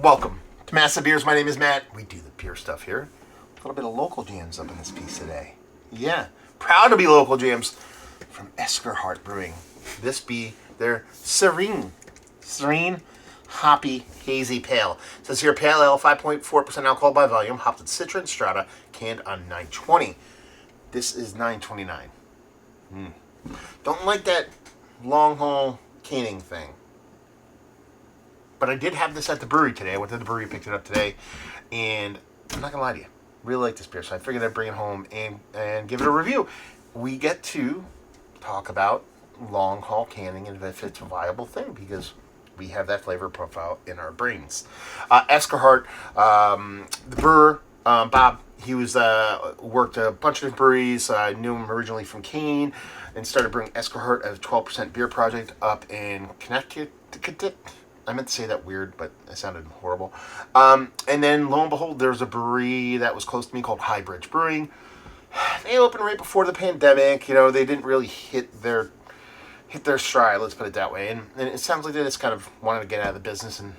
Welcome to Massive Beers. My name is Matt. We do the beer stuff here. A little bit of local jams up in this piece today. Yeah, proud to be local jams from Esker Hart Brewing. This be their Serein Hoppy Hazy Pale. It says here Pale Ale, 5.4% alcohol by volume, hopped with Citra and Strata, canned on 9/20. This is 9/29. Don't like that long haul canning thing. But I did have this at the brewery today. I went to the brewery, picked it up today, and I'm not gonna lie to you, really like this beer, so I figured I'd bring it home and give it a review. We get to talk about long haul canning and if it's a viable thing because we have that flavor profile in our brains. Esker Hart, the brewer, Bob, he was worked a bunch of different breweries. I knew him originally from Kane and started brewing Esker Hart as a 12% beer project up in Connecticut. I meant to say that weird, but it sounded horrible. And then, lo and behold, there's a brewery that was close to me called High Bridge Brewing. They opened right before the pandemic. You know, they didn't really hit their stride, let's put it that way. And it sounds like they just kind of wanted to get out of the business. And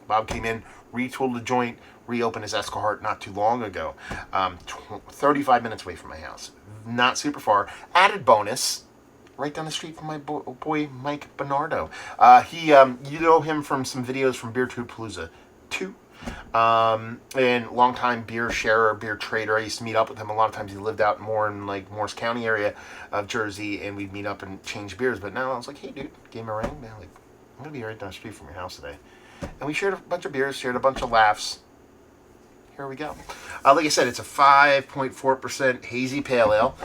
Bob came in, retooled the joint, reopened his Esker Hart not too long ago. 35 minutes away from my house. Not super far. Added bonus, right down the street from my boy Mike Bernardo. You know him from some videos from Beer Tube Palooza 2. And longtime beer sharer, beer trader. I used to meet up with him a lot of times. He lived out more in like Morris County area of Jersey, and we'd meet up and change beers. But now I was like, hey dude, gave him a ring. Man, like, I'm gonna be right down the street from your house today. And we shared a bunch of beers, shared a bunch of laughs. Here we go. Like I said, it's a 5.4% hazy pale ale.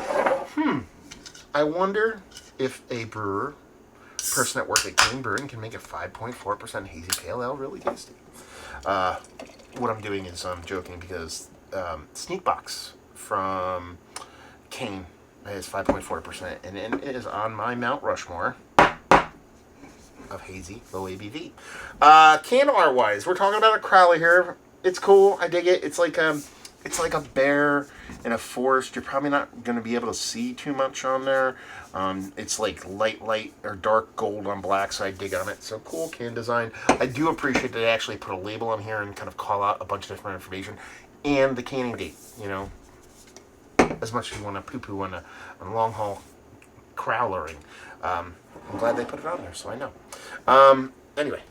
I wonder if a person that works at King Brewing can make a 5.4% hazy pale ale really tasty. What I'm doing is I'm joking because Sneakbox from Kane is 5.4%, and it is on my Mount Rushmore of hazy low ABV. Can art wise, we're talking about a Crowley here. It's cool. I dig it. It's like a bear in a forest. You're probably not going to be able to see too much on there. It's like light or dark gold on black, so I dig on it. So cool can design. I do appreciate that they actually put a label on here and kind of call out a bunch of different information. And the canning date, you know. As much as you want to poo-poo on a long haul crowlering. I'm glad they put it on there, so I know. Anyway,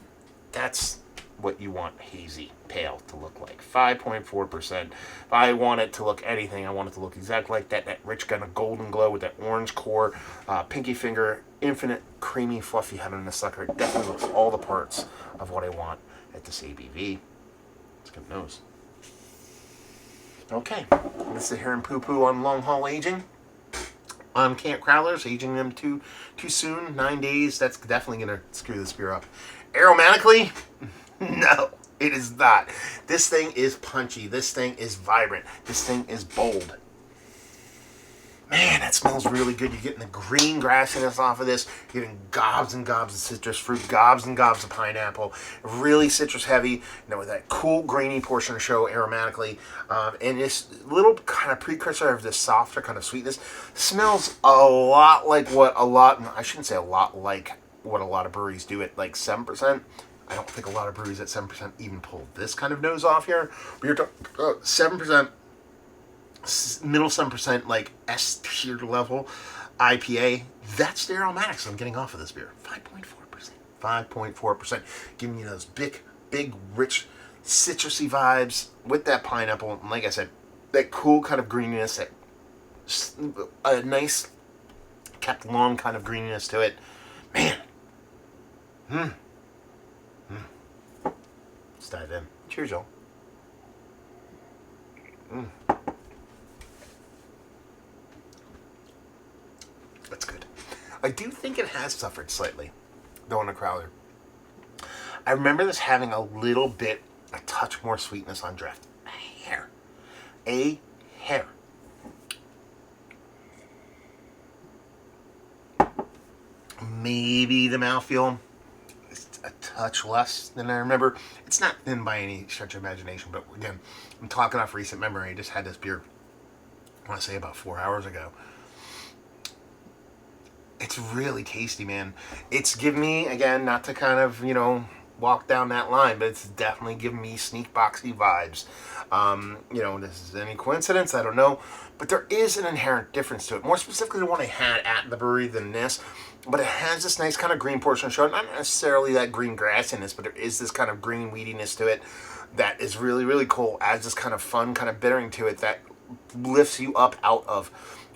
that's what you want hazy pale to look like. 5.4%. If I want it to look anything, I want it to look exactly like that rich kind of golden glow with that orange core, pinky finger, infinite creamy fluffy head on the sucker. It definitely looks all the parts of what I want at this ABV. Let's get nose. Okay, let's sit here and poo-poo on long haul aging. On Camp Crowlers, aging them too soon, 9 days, that's definitely going to screw this beer up. Aromatically, no, it is not. This thing is punchy. This thing is vibrant. This thing is bold. Man, that smells really good. You're getting the green grassiness off of this. You're getting gobs and gobs of citrus fruit, gobs and gobs of pineapple. Really citrus heavy. You know, with that cool grainy portion to show aromatically. And this little kind of precursor of this softer kind of sweetness smells a lot like I shouldn't say a lot like what a lot of breweries do at like 7%. I don't think a lot of breweries at 7% even pull this kind of nose off here. But you're talking 7%, middle 7%, like S tier level IPA. That's the aromatics I'm getting off of this beer. 5.4%. 5.4%. Giving you those big, rich, citrusy vibes with that pineapple. And like I said, that cool kind of greeniness, a nice, kept long kind of greeniness to it. Man. Let's dive in. Cheers, y'all. That's good. I do think it has suffered slightly, though, on a Crowler. I remember this having a little bit, a touch more sweetness on draft. A hair. Maybe the mouthfeel is a touch less than I remember. It's not thin by any stretch of imagination, but again, I'm talking off recent memory. I just had this beer, I want to say about 4 hours ago. It's really tasty, man. It's given me, again, not to kind of, walk down that line, but it's definitely giving me sneak boxy vibes. This is any coincidence, I don't know, but there is an inherent difference to it. More specifically, the one I had at the brewery than this, but it has this nice kind of green portion of show. Not necessarily that green grassiness, but there is this kind of green weediness to it that is really, really cool. Adds this kind of fun kind of bittering to it that lifts you up out of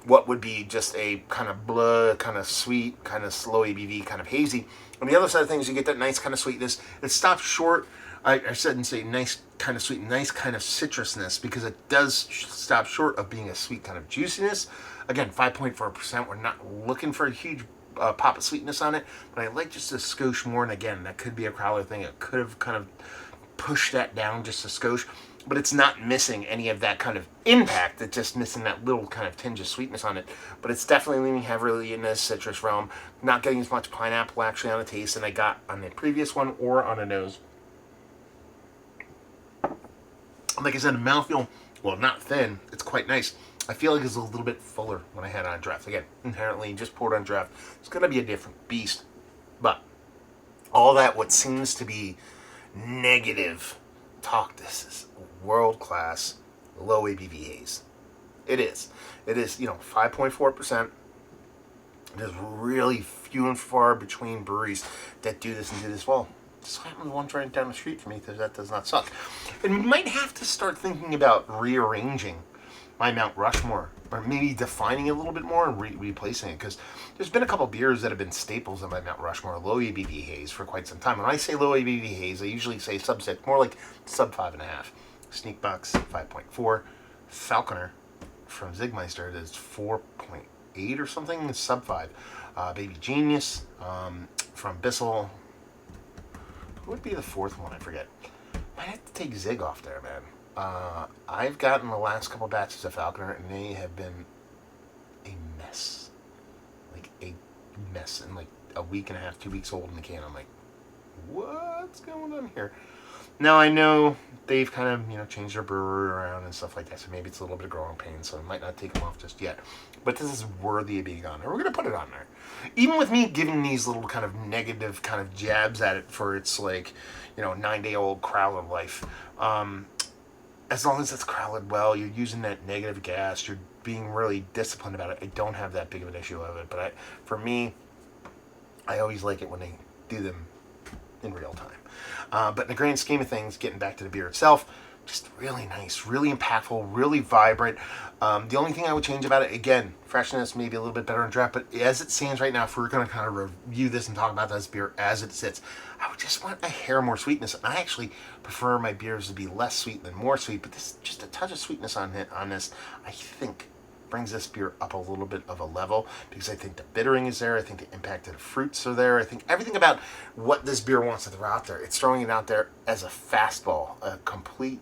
what would be just a kind of blah, kind of sweet, kind of slow ABV, kind of hazy. On the other side of things, you get that nice kind of sweetness. It stops short. I said and say nice kind of sweet, nice kind of citrusness, because it does stop short of being a sweet kind of juiciness. Again, 5.4%. We're not looking for a huge pop of sweetness on it, but I like just a skosh more. And again, that could be a crowler thing. It could have kind of pushed that down just a skosh, but it's not missing any of that kind of impact. It's just missing that little kind of tinge of sweetness on it. But it's definitely leaning heavily in the citrus realm. Not getting as much pineapple actually on the taste than I got on the previous one or on the nose. Like I said, the mouthfeel, well, not thin. It's quite nice. I feel like it's a little bit fuller when I had it on draft. Again, inherently, just poured on draft, it's going to be a different beast. But all that, what seems to be negative talk, this is world-class, low ABV haze. It is. It is, 5.4%. There's really few and far between breweries that do this and do this well. Just happen the ones right down the street for me, because that does not suck. And we might have to start thinking about rearranging my Mount Rushmore, or maybe defining it a little bit more and replacing it, because there's been a couple beers that have been staples in my Mount Rushmore, low ABV haze, for quite some time. When I say low ABV haze, I usually say subset, more like sub 5.5. Sneak Box 5.4, Falconer from Zigmeister is 4.8 or something, sub 5. Baby Genius from Bissell. Who would be the fourth one? I forget. Might have to take Zig off there, man. I've gotten the last couple batches of Falconer, and they have been a mess. Like, a mess. And like a week and a half, 2 weeks old in the can. I'm like, what's going on here? Now, I know they've kind of, changed their brewery around and stuff like that, so maybe it's a little bit of growing pain, so I might not take them off just yet. But this is worthy of being on there. We're going to put it on there. Even with me giving these little kind of negative kind of jabs at it for its, 9-day-old crowler life, as long as it's crowlered well, you're using that negative gas, you're being really disciplined about it, I don't have that big of an issue of it. But for me, I always like it when they do them in real time. But in the grand scheme of things, getting back to the beer itself, just really nice, really impactful, really vibrant. The only thing I would change about it, again, freshness, maybe a little bit better in draft, but as it stands right now, if we're going to kind of review this and talk about this beer as it sits, I would just want a hair more sweetness. And I actually prefer my beers to be less sweet than more sweet, but this just a touch of sweetness on this, I think, brings this beer up a little bit of a level, because I think the bittering is there, I think the impact of the fruits are there, I think everything about what this beer wants to throw out there, it's throwing it out there as a fastball, a complete,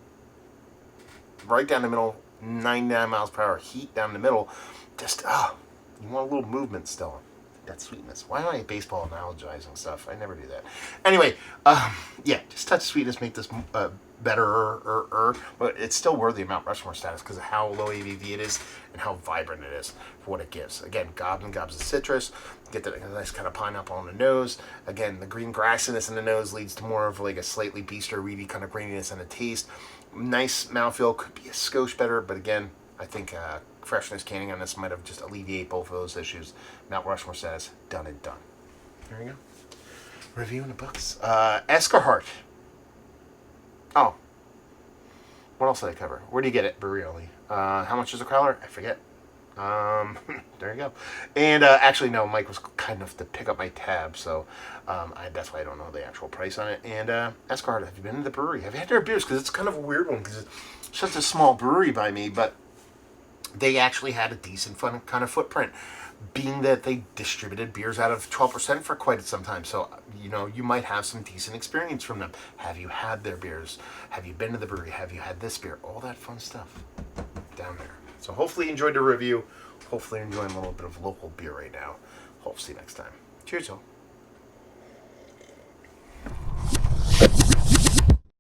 right down the middle, 99 miles per hour heat down the middle, just, you want a little movement still. That sweetness. Why am I baseball analogizing stuff? I never do that. Anyway, just touch of sweetness, make this better, but it's still worthy of Mount Rushmore status because of how low ABV it is and how vibrant it is for what it gives. Again, gobs and gobs of citrus. Get that nice kind of pineapple on the nose. Again, the green grassiness in the nose leads to more of like a slightly beaster, reedy kind of graininess in the taste. Nice mouthfeel. Could be a skosh better, but again, I think freshness canning on this might have just alleviate both of those issues. Mount Rushmore says, done and done. There you go. Review in the books. Esker Hart. Oh. What else did I cover? Where do you get it? Brewery only. How much is a crowler? I forget. There you go. And actually, no, Mike was kind enough to pick up my tab, so that's why I don't know the actual price on it. And Esker Hart, have you been to the brewery? Have you had their beers? Because it's kind of a weird one, because it's such a small brewery by me, but they actually had a decent fun kind of footprint, being that they distributed beers out of 12% for quite some time. So, you might have some decent experience from them. Have you had their beers? Have you been to the brewery? Have you had this beer? All that fun stuff down there. So hopefully you enjoyed the review. Hopefully you're enjoying a little bit of local beer right now. Hope to see you next time. Cheers, all.